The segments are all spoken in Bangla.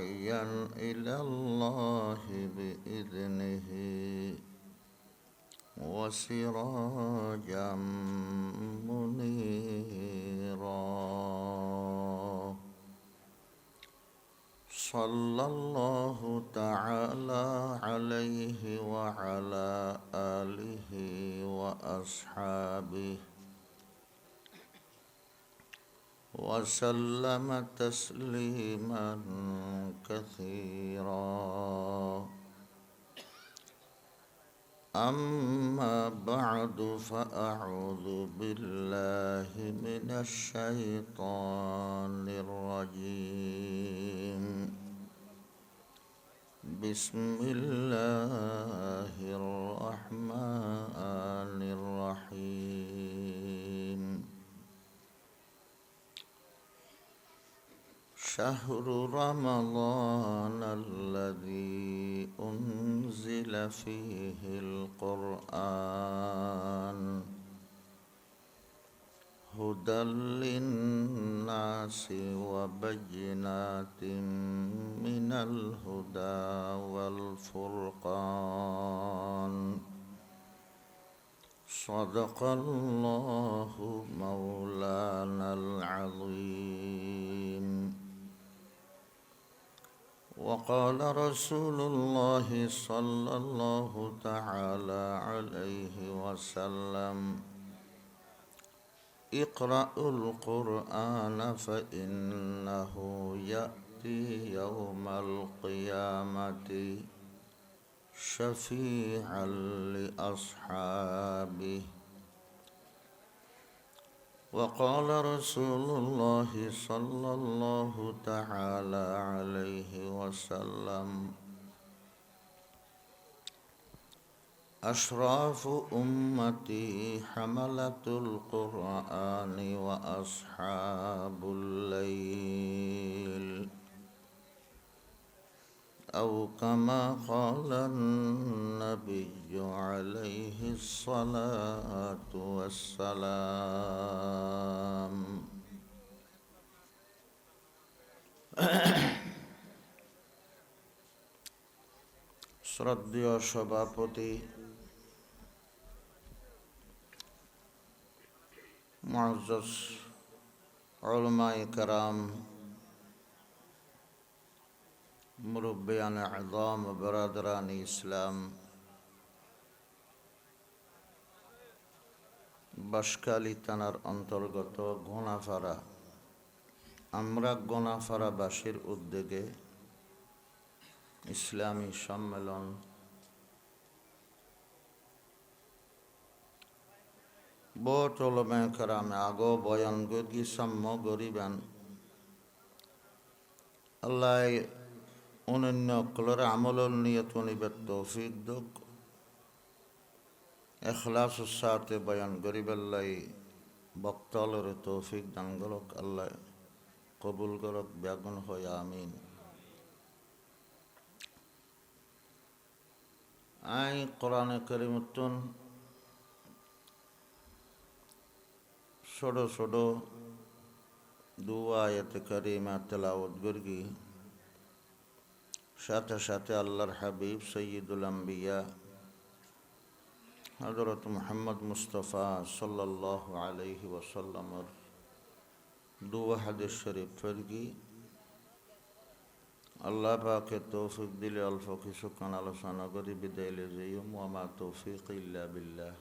داعيا إلى الله بإذنه وسراجا منيرا صلى الله تعالى عليه وعلى آله وأصحابه وسلم تسليما كثيرا أما بعد فأعوذ بالله من الشيطان الرجيم بسم الله الرحمن الرحيم شهر رمضان الذي أنزل فيه القرآن هدى للناس وبينات من الهدى والفرقان صدق الله مولانا العظيم وقال رسول الله صلى الله تعالى عليه وسلم اقرأوا القرآن فإنه يأتي يوم القيامة شفيعا لأصحابه وقال رسول الله صلى الله تعالى عليه وسلم أشراف أمتي حملة القرآن وأصحاب الليل أو كما قال النبي عليه الصلاة والسلام শ্রদ্ধেয় সভাপতি মুআজ্জাজ উলামায়ে কেরাম মুরব্বিয়ান আযম বিরাদরান ইসলাম বাঁশখালী থানার অন্তর্গত গোনাফাড়া আমরা গোনাফাড়াবাসীর উদ্যোগে ইসলামী সম্মেলন বহুত উলামায়ে কেরাম আগো বয়ান গি সাম্য গরিবান আল্লাহ অনন্য কলর আমলর নিয়ত নিবেত তৌফিক দক ইখলাসের সাথে বয়ান গরিবাল্লাই বক্তলর তৌফিক দান করক আল্লাহ কবুল করক ব্যাগুন হয় আমিন আই কোরআনে কারীমতুন ছোট ছোট দু আয়াত কারিমা তেলাওয়াত করগি সাথে সাথে আল্লাহর হাবিব সৈয়দুল আম্বিয়া হযরত মুহাম্মদ মুস্তাফা সাল্লাল্লাহু আলাইহি ওয়াসাল্লামের দু হাদিস শরীফ পড়গি আল্লাহ পাকের তৌফিক দিলে অল্প কিছুক্ষণ আলোচনা করি বিদায় লে যাইম ওয়া মা তৌফিক ইল্লা বিল্লাহ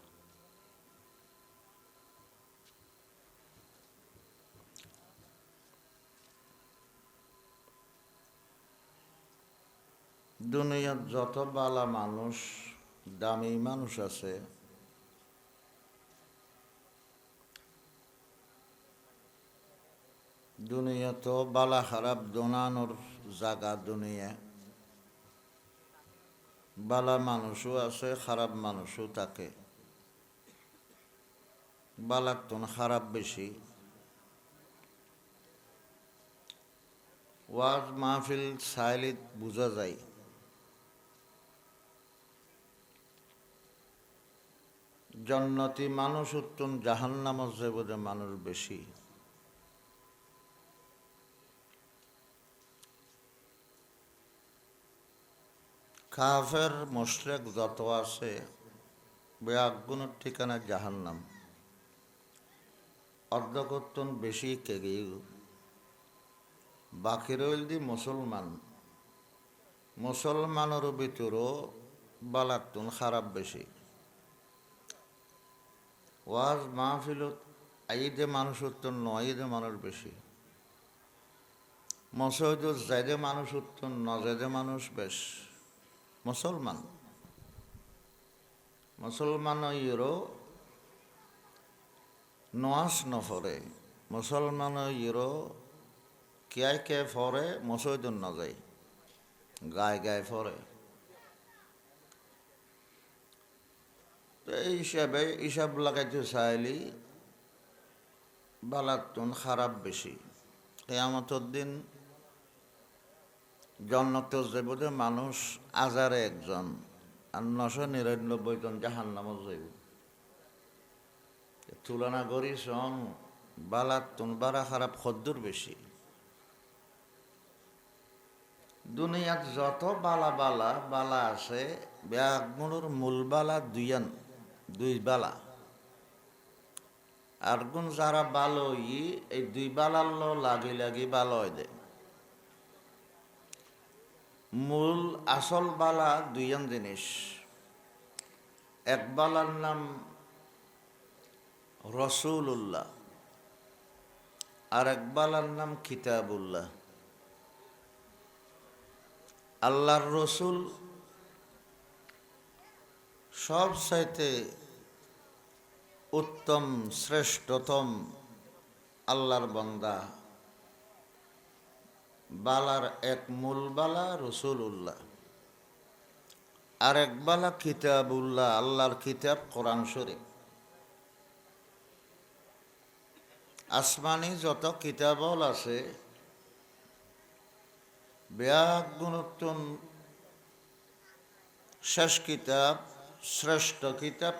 দুনিয়ার যত বালা মানুষ দামি মানুষ আছে দুনিয়া তো বালা খারাপ দোনানোর জায়গা দুনিয়া বালা মানুষও আছে খারাপ মানুষও থাকে বালার তো খারাপ বেশি ওয়াজ মাহফিল সাইলিত বোঝা যায় জন্নতি মানুষ উত্তম জাহান্নামের জগতে মানুষ বেশি কাফের মুশরিক যত আছে বেআগুনের ঠিকানা জাহান্নাম। অর্ধকর্তন বেশি কেগেই বাকি রইল দি মুসলমানের ভিতরও বালাতুন খারাপ বেশি। ওয়াজ মাহফিলত আইদে মানুষ উত্তর নয়দে মানুষ বেশি। মসজিদ যাইদে মানুষ উত্তর নজেদে মানুষ বেশ। মুসলমান ইয়েরও নওয়াজ নফরে, মুসলমান ইয়েরও কে ফরে মসজিদ ন যায়, গায়ে ফরে। এই হিসাব লাগাইতে চাইলি বালাতুন খারাপ বেশি। কিয়ামতের দিন জন্নত যাইব মানুষ 1001 জন আর 999 জন জাহান্নামে যাইব। তুলনা করি সং বালাতুন বারা খারাপ খদ্দুর বেশি। দুনিয়াত যত বালা আছে বেগুনোর মূল বালা দুই বালা। আর গুণ যারা ভালো এই দুই বালার লাগি ভালো হয় দে। মূল আসল বালা দুইয়ান জিনিস। এক বালার নাম রসুল্লাহ আর এক বালার নাম কিতাবুল্লাহ। আল্লাহর রসুল সব চাইতে উত্তম শ্রেষ্ঠতম আল্লাহর বান্দা। বালার এক মূল বালা রসুল্লাহ আর এক বালা কিতাবুল্লাহ, আল্লাহর কিতাব কোরআন শরীফ। আসমানি যত কিতাবল আছে বেগুনতন শেষ কিতাব শ্রেষ্ঠ কিতাব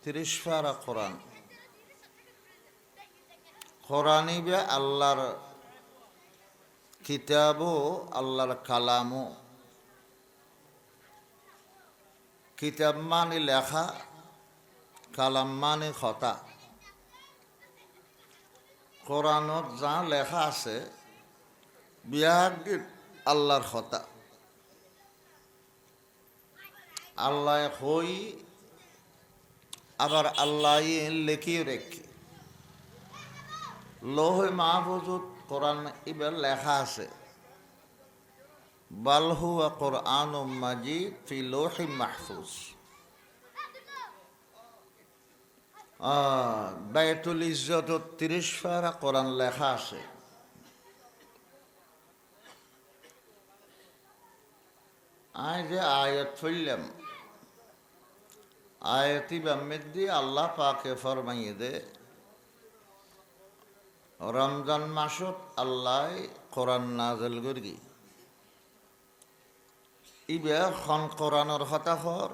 30 পারা কোরআন। কোরআনই বে আল্লাহর কিতাবও আল্লাহর কালামও। কিতাব মানে লেখা, কালাম মানে খতা। কোরআনত যা লেখা আছে বিয়াগিত আল্লাহর খতা। আল্লাহ হই আবার আল্লাহ লেখিও রেখি। লৌহে মাহফুজুত কোরআন এবার লেখা আছে বাল হুয়া কোরআনুম মাজিদ ফি লৌহি মাহফুজ। বাইতুল ইজ্জতত 30 পারা কোরআন লেখা আছে। আয় যে আয়াত ফইলাম, আয়াতি বামেদি আল্লাহ পাকে ফরমাইয়ে দে রমজান মাসত আল্লাহ কোরআন নাজল করি। ইবে খন কোরআনের হতাহর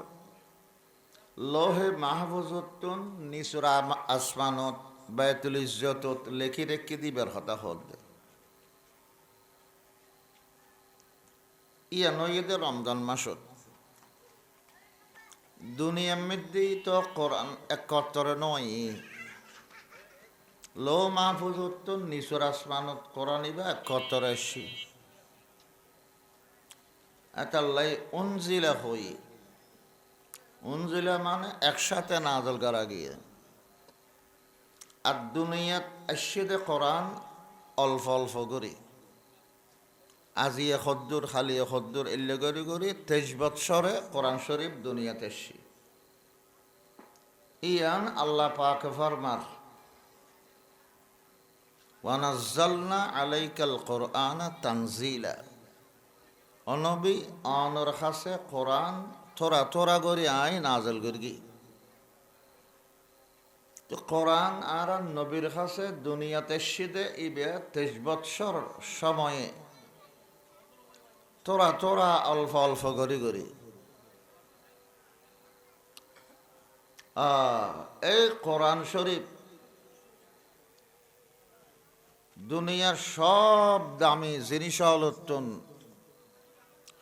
লোহে মাহফুজতুন নিসুরা আসমানত বাইতুল ইজ্জতত লেখি রেখে দিবার হতাহর দে। ইয়া নইদে রমজান মাসত দুনিয়ার মধ্যেই তো কোরআন 71 নয়। লো মাহফুজতুন নিসুর আসমানত কোরআন ইবা 71 আসি। আতাল্লাই উনজিলা হই, উনজিলা মানে একসাথে নাজল করা গিয়ে। আর দুনিয়াত আসিদে কোরআন অল্প অল্প করি। আজি খদ্দুর খালি খদ্দুর এল্লে করি 23 বৎসরে কোরআন শরীফ দুনিয়াতে এসছি। ইয়ান আল্লাহ পাক ফরমার ওয়ানাজ্জালনা আলাইকাল কোরআনা তানজিলা। অনবী অনর খাসে কোরআন তোরা করি আই নাজল করি। তো কোরআন আর নবীর কাছে দুনিয়াতে এসছিতে ইবে 23 বৎসর সময়ে তোরা অল্প অল্প করি। এই কোরআন শরীফ দুনিয়ার সব দামি জিনিস হলতন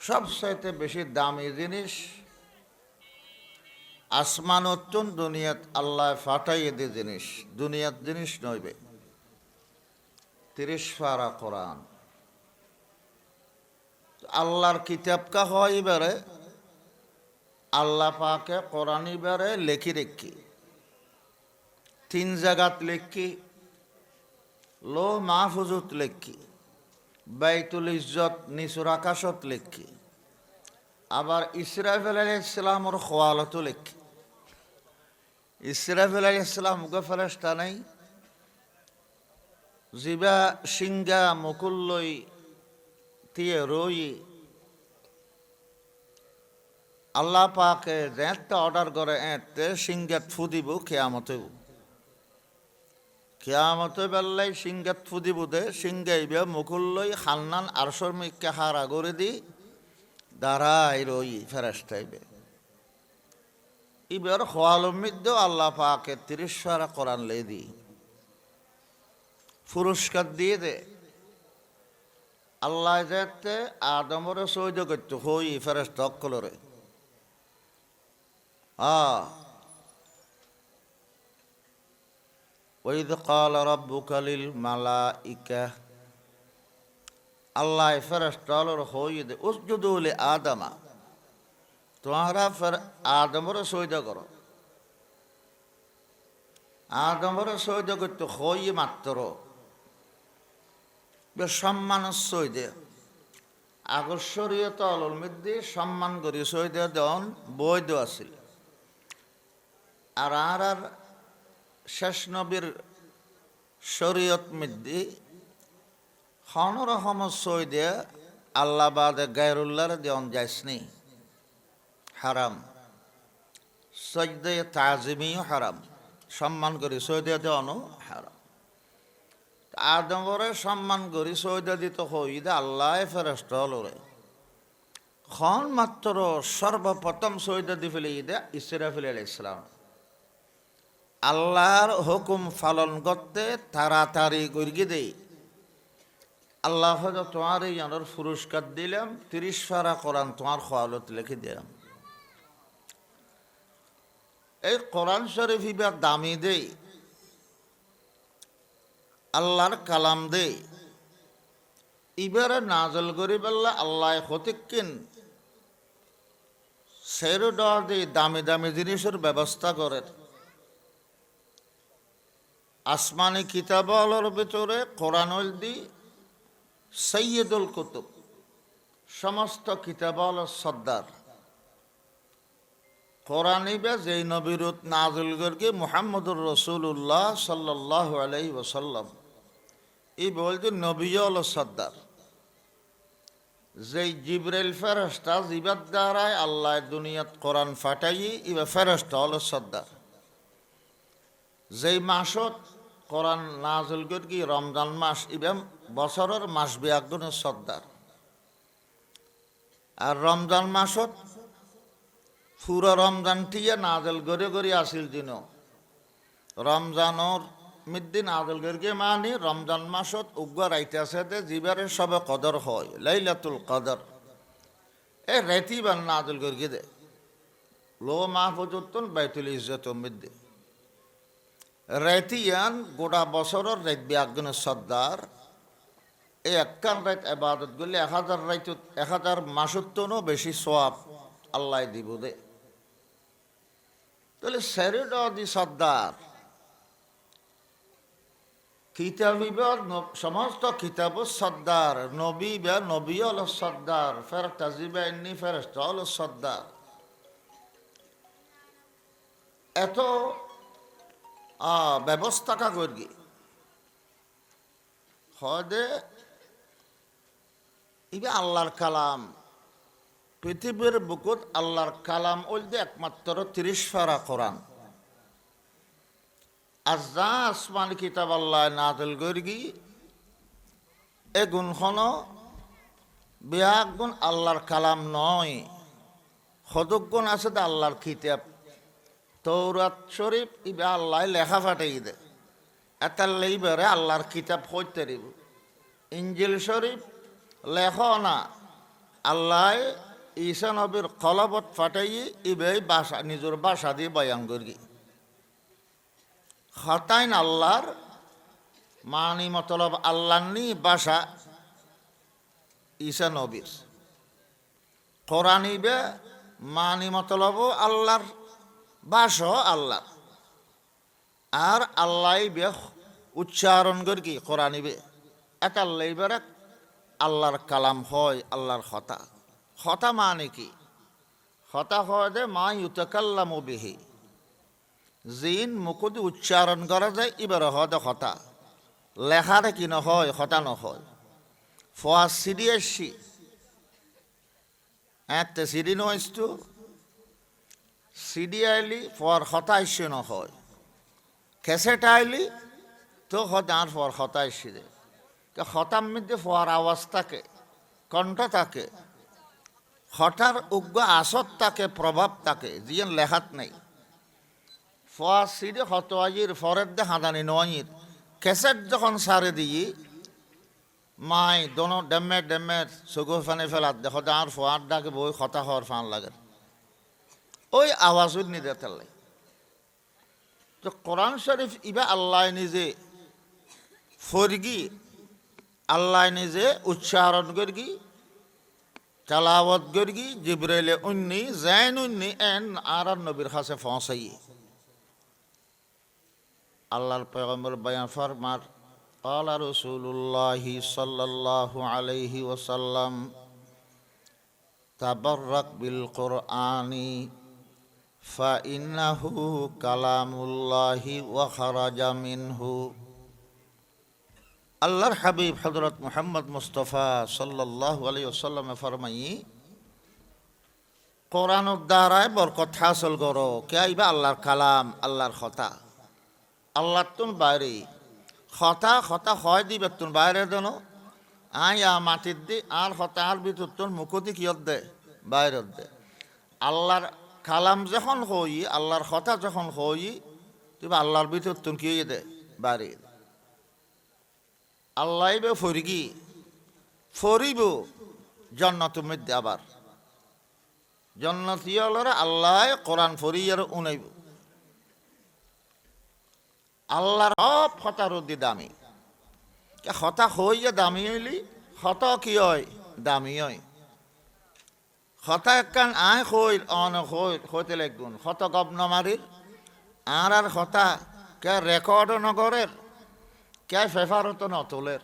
সবচাইতে বেশি দামি জিনিস আসমান অত্যন দুনিয়াত আল্লাহ ফাটাইয়ে দে জিনিস, দুনিয়ার জিনিস নইবে। 30 পারা কোরআন আল্লাহর কিতাব কা হয় এবারে আল্লাহ পাকে কোরআন এবারে লেখি রেখি 3 জায়গাত লেখি, লো মাহফুজত লেখি, বাইতুল ইজ্জত নিচুর আকাশত লেখি, আবার ইসরাফিল আলাইহিস সালামর খোয়ালতো লেখি। ইসরাফিল আলাইহিস সালাম গো ফেরেশতা নাই, জিবা সিংহা মুকুল্লই দিয়ে রই আল্লাহ পাকে যেটা অর্ডার করে এতে সিংহাত ফুদিব কেয়ামতেও। কেয়ামতে বেল্লাই সিংহাত ফুদিব দে সিংহাইবে মুকুল্লই খান্নান আরশর মিকে হারা করে দি দাঁড়াই রই ফেরেশতাইবে। ইবার খোয়ালম মধ্যেও আল্লাহ পাকে 30 পারা কোরআন লে দি পুরস্কার দিয়ে দে। আল্লাহ যেতে আদমরে সহ্য করতো হই ফেরেশতা অক্কলরে ওয়াইদ ক্বালা রাব্বুকা লিল মালাইকা, আল্লাহ ফেরেশতালর হই দে উসজুদু লি আদমা, তোমরা আদমরে সহ্য করো। আদমরে সহ্য করতো হই মাত্র সম্মান সইদে আগশ্বরীয়ত অলর মধ্যে সম্মান করি সইদে দেন বৈধ আছিল। আর আর শেষ নবীর শরীয়ত মধ্যে হনরহম সইদে আল্লাহ বাদে গায়রুল্লাহর দেন যাইসনি হারাম, সজদে তাজিমিও হারাম, সম্মান করি সইদে দেওয়ানো হারাম। আদমরে সম্মান করি সৈদা দিত হইদে আল্লাহ ফেরেশতা হলরে খন মাত্র সর্বপ্রথম সৈদা দি ফেলে ঈদে ইসরাফিল আলাইহিস সালাম। আল্লাহর হুকুম পালন করতে তাড়াতাড়ি করিয়ে দেই আল্লাহ তোমার এই জানোর পুরস্কার দিলাম, 30 পারা কোরআন তোমার খোয়ালত লিখে দিলাম। এই কোরআন শরীফ ইবার দামি দেই, আল্লাহর কালাম দে ইবারে নাজল করি বললা আল্লাহ হতিকিন সেরু ডর দি দামি দামি জিনিসের ব্যবস্থা করে। আসমানি কিতাবলের ভিতরে কোরআনুল দি সৈয়দুল কুতুব, সমস্ত কিতাবলের সর্দার। কোরআন ইবে যেই নবীরুত নাজল করকে মুহাম্মদুর রাসূলুল্লাহ সাল্লাল্লাহু আলাইহি ওয়াসাল্লাম, এই বলতে নবী হল সর্দার। যেই জিবরাইল ফেরেশতা জিবার দ্বারায় আল্লাহ দুনিয়াত কোরআন ফাটাই ইবা ফেরেশতা হল সর্দার। যেই মাসত কোরআন নাজল করি রমজান মাস, ইবা বছরের মাস বিয়াগুনের সর্দার। আর রমজান মাসত পুরো রমজান টিয়া নাজল করে করে আসিল দিন রমজানর মধ্যে নাজল করিকে মানে রমজান মাসত উগ্র রাইতে আছে জিবারে সবে কদর হয় লাইলাতুল কদর। এ রেতি বান নাজল করিকে দে লো মাহফুজুত্তুন বাইতুল ইজ্জত মধ্যে রেতিয়ান গোটা বছরের রাত বিয়াগুনের সর্দার। এই একখান রাত এবাদত করলে 1000 রাত 1000 মাসত্তনও বেশি সওয়াব আল্লাহ দিব দে। তাহলে সেরেড দি সর্দার কিতাবিব সমস্ত কিতাব সর্দার, নবী বা নবী হল সর্দার, ফেরেশতা জিবা এমনি ফেরেশতা হল সর্দার। এত ব্যবস্থা কা করি হদে ইবে আল্লাহর কালাম। পৃথিবীর বুকুত আল্লাহর কালাম বলতে একমাত্র 30 পারা কোরআন। আর যা আসমান কিতাব আল্লাহ নাজল করি এ গুণখন বিয়াক গুণ আল্লাহর কালাম নয়, সদক গুণ আছে দে আল্লাহর কিতাব। তৌরাত শরীফ ইবে আল্লাহ লেখা ফাটাই দে, এটার লেইবারে আল্লাহর কিতাব হইতে দিব। ইঞ্জিল শরীফ লেখ না, আল্লাহ ঈসা নবীর কলবত ফাটাই ইবেই বাসা নিজের বাসা দিয়ে বয়ান করি হতাইন আল্লাহর মানি মতলব আল্লাহর নি বাসা ঈসা নবীর কোরআন ইবে মানি মতলব আল্লাহর বাস আল্লাহর আর আল্লাহ ইবে উচ্চারণ করি কোরআন ইবে এক আল্লাহ ইবের আল্লাহর কালাম হয় আল্লাহর হতা হতা মানে কি হতা হয় যে মা ইউতাকাল্লামু বিহি জিন মুকুদি উচ্চারণ করা যায় এবার হয় হতা লেখারে কি নহয় হতা নহয় ফোয়া সিডি এসছি একটা সিডি নয়স্তু সিডি আইলি ফোয়ার হতা এসে নহয় ক্যাসেট আইলি তো হতার ফোয়ার হতা এসে দে হতার মধ্যে ফোয়ার আওয়াজ থাকে কণ্ঠ থাকে হঠার উগ্র আসত থাকে প্রভাব থাকে যিন লেখাত নেই ফোয়া সিডি হতোয়াজির ফরের দে হাঁদানি নয়ির ক্যাসেট যখন সারে দিয়ে মাই দোনো ডেমের ডেমের চকুর ফানে ফেলাত দেখো আর ফোয়ার ডাকে বই হতা হওয়ার ফান লাগে ওই আওয়াজও নিদে তেলাই তো কোরআন শরীফ ইবা আল্লাহ নিজে ফরগি আল্লাহ নিজে উচ্চারণ করগি তালাওয়াত করগি জিবরাইলে উন্নি জাইন উন্নি এন আর নবীর কাছে পৌঁছাই আল্লাহর পয়গম্বর বয়ান ফরমার قال رسول الله صلى الله عليه وسلم تبرك بالقرآن فإنه كلام الله وخرج منه আল্লাহর হাবিব হযরত মুহাম্মদ মুস্তাফা সাল্লাল্লাহু আলাইহি ওয়াসাল্লাম ফরমাই কোরআনের দ্বারায় বরকত হাসিল করো কে আইবা আল্লাহর কালাম আল্লাহর কথা আল্লাহর তুন বাইরে কথা কথা হয় দিবে তুন বাইরে দেন আয়া মাটির দি আর কথা আর ভিতর তোর মুখতি কিয়ত দে বাইরে দে আল্লাহর কালাম যখন হই আল্লাহর কথা যখন হই তুই আল্লাহর ভিতর তুন কি দে বাইরে আল্লাহ বে ফরিগি ফরিব জন্নতের মধ্যে আবার জন্নতীয়লরা আল্লাহ কোরআন ফরিয়ার উনাইব আল্লাহর সব হতা রুদি দামি হতা হইয়া দামি হইলি হত কি হয় দামি হয় হতা একখান আয় হইল অন হইতে লাগুন হত গপ্ন মারির আর হতা কে রেকর্ডও নগরের কে ফেফারত নতুলের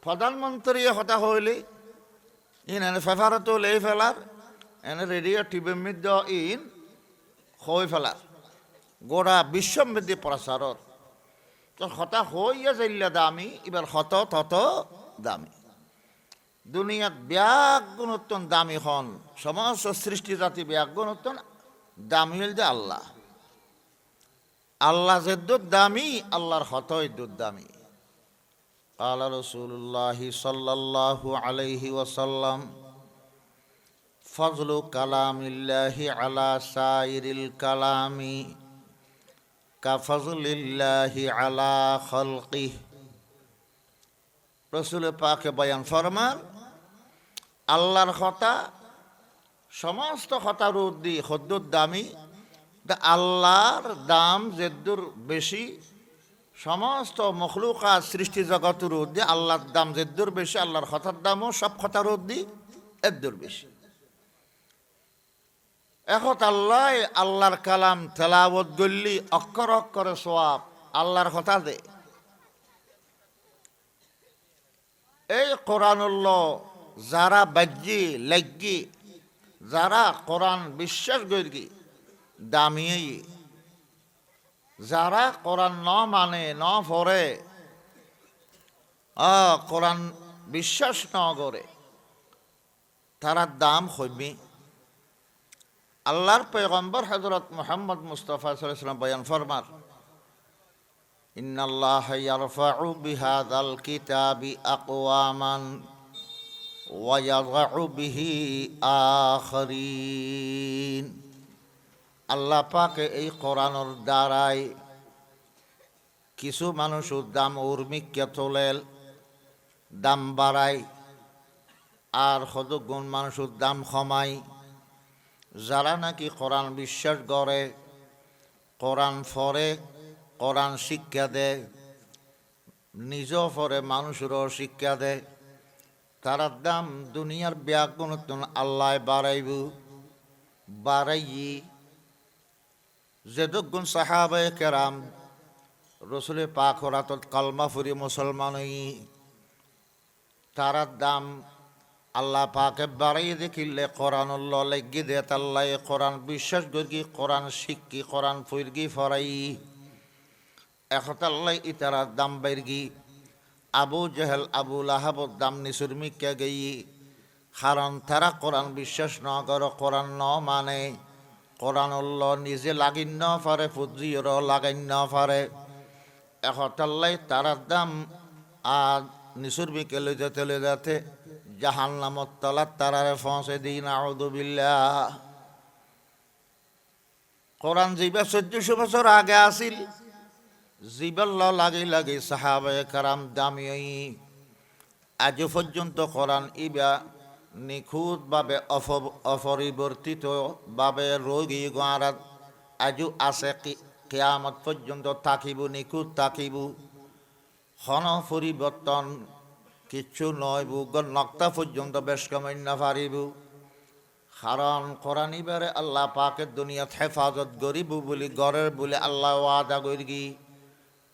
প্রধানমন্ত্রী হতা হইলি ইন এনে ফেফারত লেই ফেলার এনে রেডিও টিভির মধ্যে ইন হই ফেলার গোড়া বিশ্বমৃদ্ধি প্রচারর হতা হইয়া যাইলে দামি এবার হত তত দামি দুনিয়াত ব্যাগ গুণোত্তন দামি হন সমস্ত সৃষ্টি জাতি ব্যাগ গুণোত্তন দামি হইল যে আল্লাহ আল্লাহ যে দুধ দামি আল্লাহর হতই দুধ দামি قال رسول الله صلى الله عليه وسلم فضل كلام الله على سائر الكلام কাফাজুলিল্লাহি আলা খালকিহ রাসূল পাকে বয়ান ফরমান আল্লাহর কথা সমস্ত কথার উদ্দি হদ্দুর দামি আল্লাহর দাম যেদুর বেশি সমস্ত মখলুকাত সৃষ্টি জগতের উদ্দি আল্লাহর দাম যেদুর বেশি আল্লাহর কথার দামও সব কথার উদ্দি এদুর বেশি এখন আল্লাহ আল্লাহর কালাম তেলাওয়াত করলি অক্ষর অক্ষরে সওয়াব আল্লাহর কথা দে এই কোরআনুল্লাহ যারা বাজ্যি লাগি যারা কোরআন বিশ্বাস করি দামিয়ে যারা কোরআন ন মানে ন পড়ে কোরআন বিশ্বাস ন করে তারা দাম হইবি আল্লাহর পয়গম্বর হযরত মুহাম্মদ মুস্তাফা সাল্লাল্লাহু আলাইহি ওয়াসাল্লাম বয়ান ফরমার ইন্নাল্লাহা ইয়ারফাউ বিহাযাল কিতাবি আকওয়ামান ওয়া ইয়াযউ বিহি আখারিন আল্লাহ পাক এই কোরআনের দ্বারাই কিছু মানুষ দাম উর্মিকে তোলেল দাম বাড়ায় আর কতগুণ মানুষের দাম কমাই যারা নাকি কোরআন বিশ্বাস করে, কোরআন পড়ে, কোরআন শিক্ষা দেয়, নিজেও পড়ে মানুষেরও শিক্ষা দেয়, তারার দাম দুনিয়ার ব্যাগুণ আল্লাহ বাড়াইয়ি। যেদুগুণ সাহাবায়ে কেরাম রসুল পাক হরাতত কালমা ফুরি মুসলমান তারার দাম আল্লাহ পাকে বাড়াই দেখিলে কোরআনুল্লাহ লেগি দে তাল্লাই কোরআন বিশ্বাস গর্গি, কোরআন শিক্ষি, কোরআন ফুরগি ফরাই একতাল্লাই ইতারার দাম বাইরগি। আবু জেহেল আবু লাহাবর দাম নিসুরমিকা গেই, কারণ তারা কোরআন বিশ্বাস ন করে, কোরআন ন মানে, কোরআনুল্লাহ নিজে লাগিন ন পারে, ফুজির লাগাইন ন পারে, একতাল্লাই তারার দাম আর নিসুরমিকে লইতে যাতে জাহান্নামত তলাত তারারে পৌঁছে দিন। আউযুবিল্লাহ। কোরআন জিবা 1400 বছর আগে আসিল, জিবাল্ল লাগি লাগি সাহাবায়ে কারাম দামি আজ পর্যন্ত কোরআন ইবা নিখুঁত ভাবে অপরিবর্তিত ভাবে রোগী গাঁরাত আজও আছে, কিয়ামত পর্যন্ত থাকিব, নিখুঁত থাকিব, হন পরিবর্তন কিচ্ছু নয়। নক্তা পর্যন্ত বেশ কমাই না পারিব, কারণ কোরআন ইবারে আল্লাহ পাকের দুনিয়াত হেফাজত করিব বলি গড়ের বলে আল্লাহ ওয়াদা করি।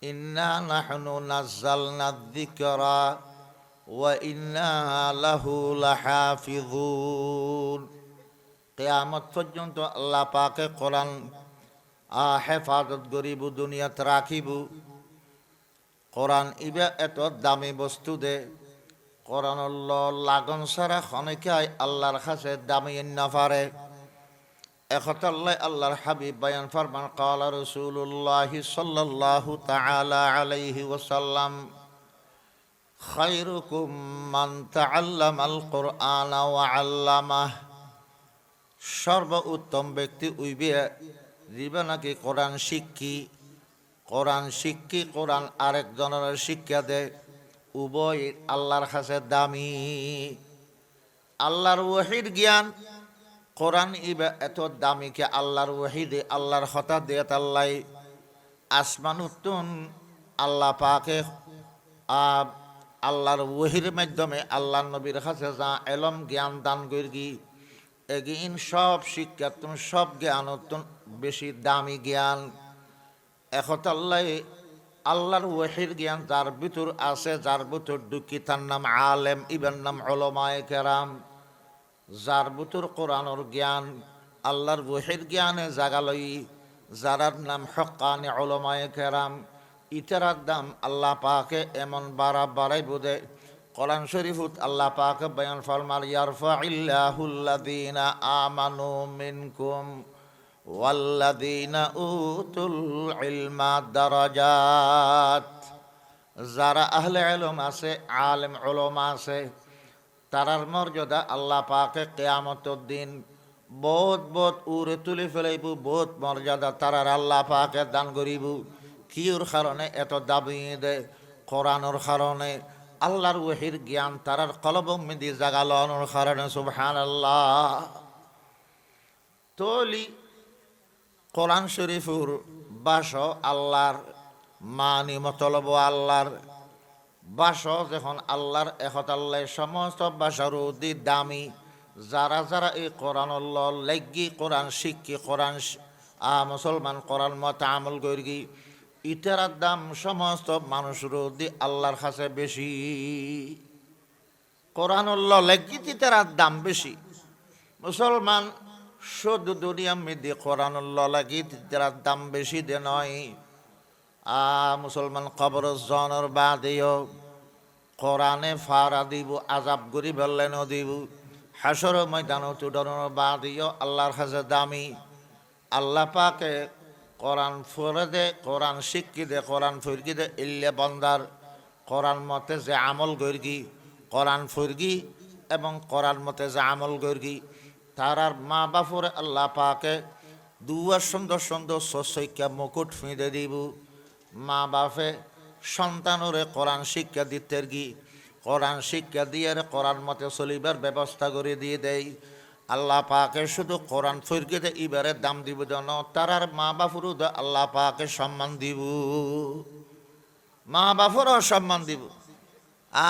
ইন্না নাহনু নাজ্জালনা যিকরা ওয়া ইন্না লাহু লাহাফিজুন। কিয়ামত পর্যন্ত আল্লাহ পাকে কোরআন হেফাজত করিব, দুনিয়াত রাখিব। কোরআন ইবা এত দামি বস্তু দে, কোরআনুল্লাহ লাগন সারা খনেকায় আল্লাহর কাছে দামি না পারে। একতাল্লাহ আল্লাহর হাবিব বয়ান ফরমান, ক্বালা রাসূলুল্লাহ সাল্লাল্লাহু তাআলা আলাইহি ওয়াসাল্লাম, খায়রুকুম মান তাআল্লামাল কুরআনা ওয়া আল্লামাহ। সর্ব উত্তম ব্যক্তি উইবে যিবা নাকি কোরআন শিক্ষি, কোরআন শিক্ষি, কোরআন আরেকজনের শিক্ষা দেয়, উভয় আল্লাহর কাছে দামি। আল্লাহর ওয়াহির জ্ঞান কোরআন ইবা এত দামি কে আল্লাহর ওয়াহিদে আল্লাহর কথা দিয়ে তাল্লাই আসমান উত্তন আল্লাহ পাকে আল্লাহর ওয়াহির মাধ্যমে আল্লাহ নবীর কাছে যা এলম জ্ঞান দান করি, এগিন সব শিক্ষা তুমি সব জ্ঞান বেশি দামি জ্ঞান। একতাল্লাই আল্লাহর ওয়াহির জ্ঞান যার ভিতর আছে, যার ভিতর ঢুকি তার নাম আলেম, ইবার নাম উলামায়ে কেরাম। যার ভিতর কোরআনের জ্ঞান আল্লাহর ওয়াহির জ্ঞানে জাগালই, যারার নাম হক্কানি উলামায়ে কেরাম। ইতারার দাম আল্লাহ পাকে এমন বাড়াই বোধে কোরআন শরীফত আল্লাহ পাকে বয়ান ফরমাল, ইয়ারফাইল্লাহুল্লাযীনা আমানু মিনকুম ওয়াল্লাযীনা উতুল ইলমা দারাজাত। যারা আহলে ইলম আছে, আলেম উলামা আছে, তারার মর্যাদা আল্লাহ পাকে কিয়ামতের দিন বহুত বহুত উড়ে তুলে ফেলাইব, বহুত মর্যাদা তারার আল্লাহ পাকে দান করিব। কিউর কারণে এত দাবি দে? কোরআনের কারণে, আল্লাহর ওয়াহির জ্ঞান তারার কলবম মিদি জাগালানোর কারণে। সুবহানাল্লাহ। তলি কোরআন শরীফুর বাস আল্লাহর মানি মতলব আল্লাহর বাস যখন আল্লাহর একতাল্লাহ সমস্ত বাসার অতি দামি। যারা যারা এই কোরআনুল্লাহ লেগি, কোরআন শিক্ষি, কোরআন মুসলমান কোরআন মত আমল করি, ইটার দাম সমস্ত মানুষের অতি আল্লাহর কাছে বেশি। কোরআনুল্লাহ লেগি ইটার দাম বেশি। মুসলমান শুধু দুনিয়া মিদি কোরআনুল্লাহ লাগি ইটার দাম বেশি দে নয়। মুসলমান কবর জনের বাদেও কোরআনে ফারা দিব, আজাব করি বেললেন দিব, হাসর ময়দান তুডানোর বাদেও আল্লাহর কাছে দামি। আল্লাহ পাকে কোরআন ফরে দে, কোরআন শিক্ষি দে, কোরআন ফুরগি দে, ইল্লে বন্দার কোরআন মতে যে আমল গর্গি, কোরআন ফুরগি এবং কোরআন মতে যে আমল গর্গি, তারার মা বাপুরে আল্লাহ পাকে দুয়ার সুন্দর সুন্দর শস্যা মুকুট ফিঁদে দিব। মা বাপে সন্তানরে কোরআন শিক্ষা দিতে গি, কোরআন শিক্ষা দিয়ে কোরআন মতে চলিবার ব্যবস্থা করে দিয়ে দেয়। আল্লাহ পাকে শুধু কোরআন ফিরকিতে ইবারে দাম দিব যেন তারার মা বাপুরও আল্লাহ পাকে সম্মান দিব, মা বাপুরও সম্মান দিব।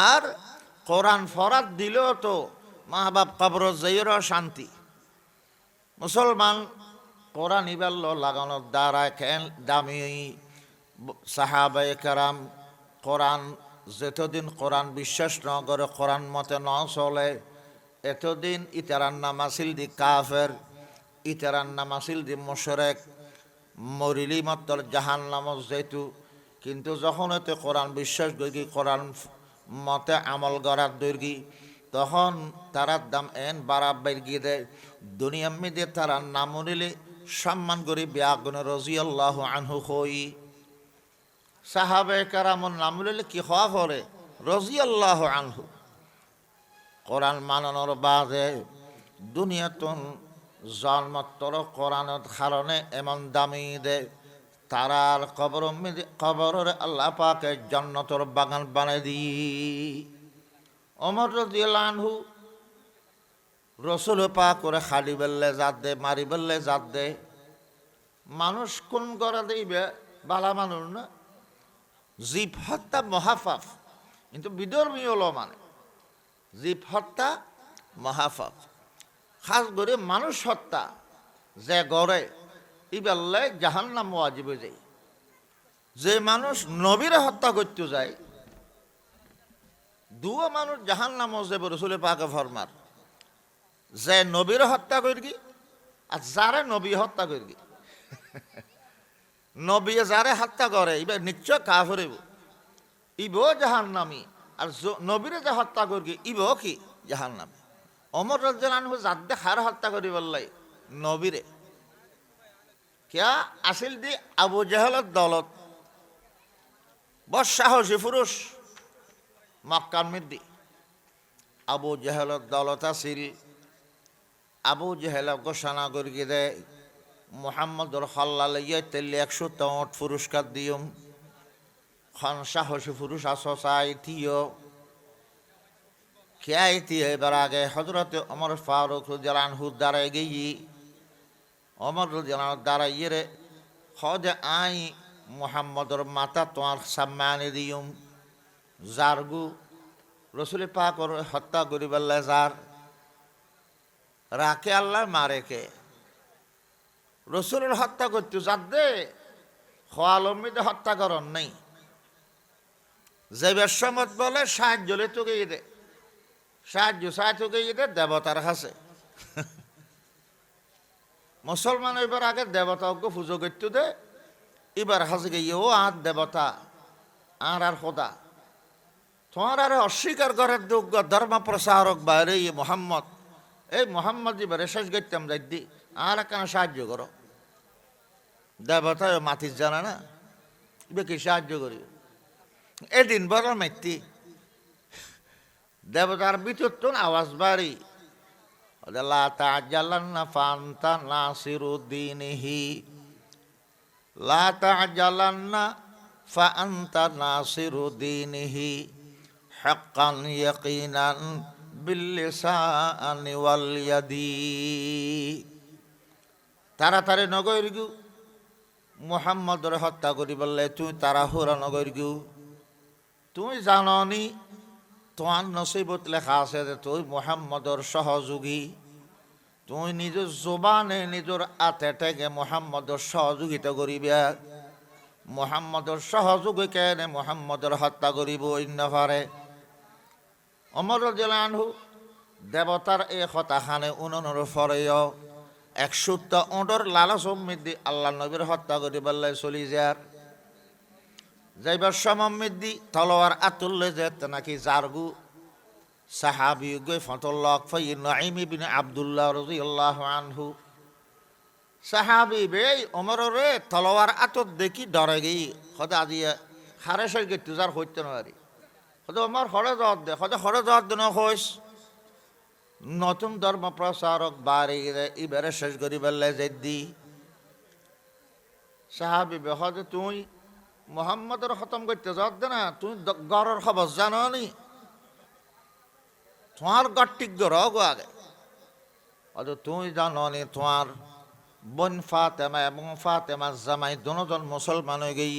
আর কোরআন ফরাত দিলেও তো মা বাপ কবর যাইয়েরও শান্তি। মুসলমান কোরআন ইবাল্ল লাগানোর দ্বারা কেন দামি সাহাবায়ে কেরাম কোরআন যেতদিন কোরআন বিশ্বাস ন করে কোরআন মতে ন চলে এতদিন ইতারার নাম আসিল দি কাফের, ইতারার নাম আসিল দি মুশরিক, মরিলি মাত্র জাহান নামত যেতু। কিন্তু যখন এতে কোরআন বিশ্বাস করি কোরআন মতে আমল করার দৈর্ঘি তখন তারার দাম এন বারাবার গিয়ে দেয়। দুনিয়ার মেয়েদের তারা নাম নিলে সম্মান করি বিয়াগুন রাদিয়াল্লাহু আনহু হই। সাহাবায়ে কেরামর নাম নিলে কি হওয়া করে রাদিয়াল্লাহু আনহু। কোরআন মানানোর বাদে দুনিয়াতুন জন্মত্তর কোরআনের কারণে এমন দামি দে তারার কবরের আল্লাহ পাকে জান্নাতের বাগান বানাই দি। ওমর রাদিয়াল্লাহু আনহু রসুল পাক করে খালি বেললে জাত দে মারি বেললে জাত দে। মানুষ কোন করা দিবে বালা মানুষ না, জীব হত্যা মহাপাপ, কিন্তু বিধর্মী হলো মানে জীব হত্যা মহাপাপ। খাস করে মানুষ হত্যা যে গড়ে ইবেললে জাহান্নাম ওয়াজিব হয়ে যায়। যে মানুষ নবীরে হত্যা করতে যায় দুও মানুষ জাহান্নাম যাবে। রসুলের পাকে ফরমার যে নবীরে হত্যা করবি আর যারে নবী হত্যা করবি, নবী যারে হত্যা করে এবার নিশ্চয় কাফের হইব, ইবও জাহান্নামী। আর নবীরে যে হত্যা করবি ইবও কি জাহান্নামী। ওমর রাদিয়াল্লাহু আনহু যাদ্দে খার হত্যা করি বললাই নবীরে কিয়া আসিল দি আবু জাহেলের দলত বড় সাহসী পুরুষ মক্কার মধ্যে। আবু জাহেলের দলত আসিল। আবু জাহেল ঘোষণা করি দে মুহাম্মদর হল্লা লইয়া তেলে 100 পুরস্কার দিয়ম। খন সাহসী পুরুষ আস চাইতিও খেয়াইতি। এবার আগে হজরতে ওমর ফারুক রাদিয়াল্লাহু আনহু দাঁড়ায় গিয়ে ওমর রাদিয়াল্লাহু আনহু দাঁড়াইয়ে রে খদে আই মুহাম্মদর মাথা তোমার সামনে দিয়ম। জারগু রসুল পাকর হত্যা করি বললে যার রাখে আল্লাহ মারে কে রসুলের হত্যা করতে যার দে খোয়ালম্বিদে হত্যা করন নেই। যে বেশমত বলে সাহায্য লে তোকে দে সাহায্য সাহায্য তোকে দে দেবতার কাছে। মুসলমান এবার আগে দেবতাকে পুজো করতে দে, এবার হাসে গিয়ে ও আর দেবতা আর খোদা তোমার আর অস্বীকার করার যোগ্য ধর্ম প্রচারক বাইরে মোহাম্মদ এই মোহাম্মদ এবারে শেষ করতাম যাই আর কেন সাহায্য করো। দেবতা মাতিস জানা না এবার কি সাহায্য করি। এদিন বড় মাইতি দেবতার ভিতর তো আওয়াজ বাড়ি লা তা'জালান্না ফাআনতা নাসিরুদ্দীনিহি, লা তা'জালান্না ফাআনতা নাসিরুদ্দীনিহি হাক্কান ইয়াকিনান বিল্লিসানি ওয়াল ইয়াদি। তাড়াতাড়ি নগর গু মুহাম্মদরে হত্যা করি বললে তুই তাড়াহুড়া নগর গু। তুই জাননি তোমার নসিবত লেখা আছে যে তুই মুহাম্মদর সহযোগী। তুই নিজের জবানে নিজের আতে টেকে মুহাম্মদর সহযোগিতা করিবে। মুহাম্মদর সহযোগী কেনে মুহাম্মদর হত্যা করিব অন্য পারে। ওমর রাদিয়াল্লাহু আনহু দেবতার এই কথাখানে উননের ফরেও 100টা ওঁটর লালচ মধ্যে আল্লাহ নবীর হত্যা করি বললে চলি যার যাইবার সমৃদ্ধি তলোয়ার আতুল্লে যেত নাকি জারগু সাহাবি গই ফতল্লাহ ফাই নাঈম ইবনে আব্দুল্লাহ রাদিয়াল্লাহু আনহু সাহাবি বে ওমরের তলোয়ার আতত দেখি ডরে গই খোদা দিয়ে হারে সই গে তুজার হইতে নারি খোদা ওমর হরে জবাব দে খোদা হরে জবাব দেন হইস। নতুন ধর্ম প্রচারক বাড়ি এবারে শেষ করি বললে জেদ্দি সাহাবি বে খোদা তুই মোহাম্মদের খতম করতে যাওয়ার দে না তুই গড়ের খবর জানো নি তোমার গট্টিক রগ আগে অত তুই জানো নি তোমার বোন ফাতেমা এবং ফাতেমার জামাই দুজন মুসলমান হয়ে গেই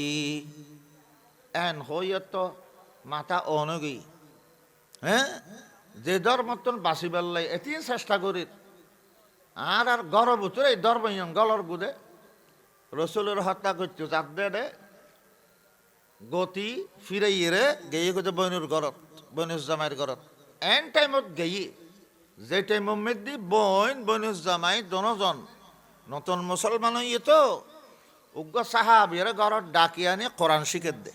এন হইয়া তো মাথা অনে গেই হ্যাঁ যে ধর্ম মতন বাঁচি বেললাই এটি চেষ্টা করি আর আর গর্ব ভিতরে এই ধর্ম গলর গুদে রসুলের হত্যা করছো চাঁদে গতি ফিরাইয়ে রে গেয়ে গেছে বইনুর ঘরত বইনুর জামাইয়ের ঘরত এন টাইমত গেয়ে যে টাইমের মধ্যে বইনুর জামাই দনজন নতুন মুসলমান হইয়ে তো উগ্র সাহাবিয়ারে ঘরত ডাকি আনি কোরআন শিখে দে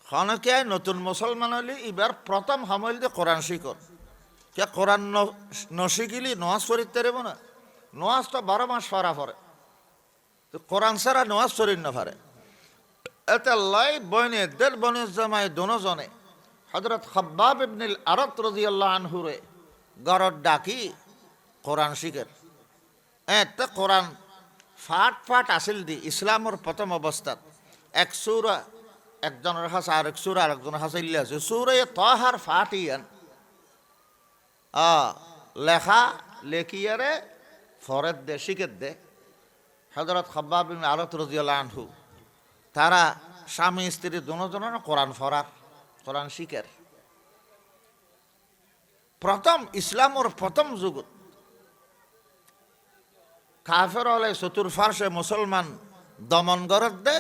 খনকে নতুন মুসলমান হলি এবার প্রথম সময় দিয়ে কোরআন শিখর কে কোরআন নশিখিলি নোয়াজ শরীর তেরব না নোয়াজ তো 12 মাস ফরা ফরে তো কোরআন ছাড়া নোয়াজ শরীর না ফারে এতে লাই বইনে দেড় বনের জামাই দোনোজনে হযরত খাব্বাব ইবনুল আরাত রাদিয়াল্লাহু আনহুরে ঘরত ডাকি কোরআন শিখের এতে কোরআন ফাট ফাট আসিল দি ইসলামের প্রথম অবস্থাত এক সূরা একজনের হাসা আরেক সূরা আরেকজনের হাসা ইল্লা আছে সূরা তাহার ফাটিয়ান লেখা লেখিয়ারে ফরেদ দে শিখের দে হযরত খাব্বাব ইবনে আরাত রাদিয়াল্লাহু আনহু তারা স্বামী স্ত্রী দুজনের কোরআন ফরার কোরআন শিখের প্রথম ইসলামের প্রথম যুগ কাফের হলে চতুর্পার্শ্বে মুসলমান দমন গরত দে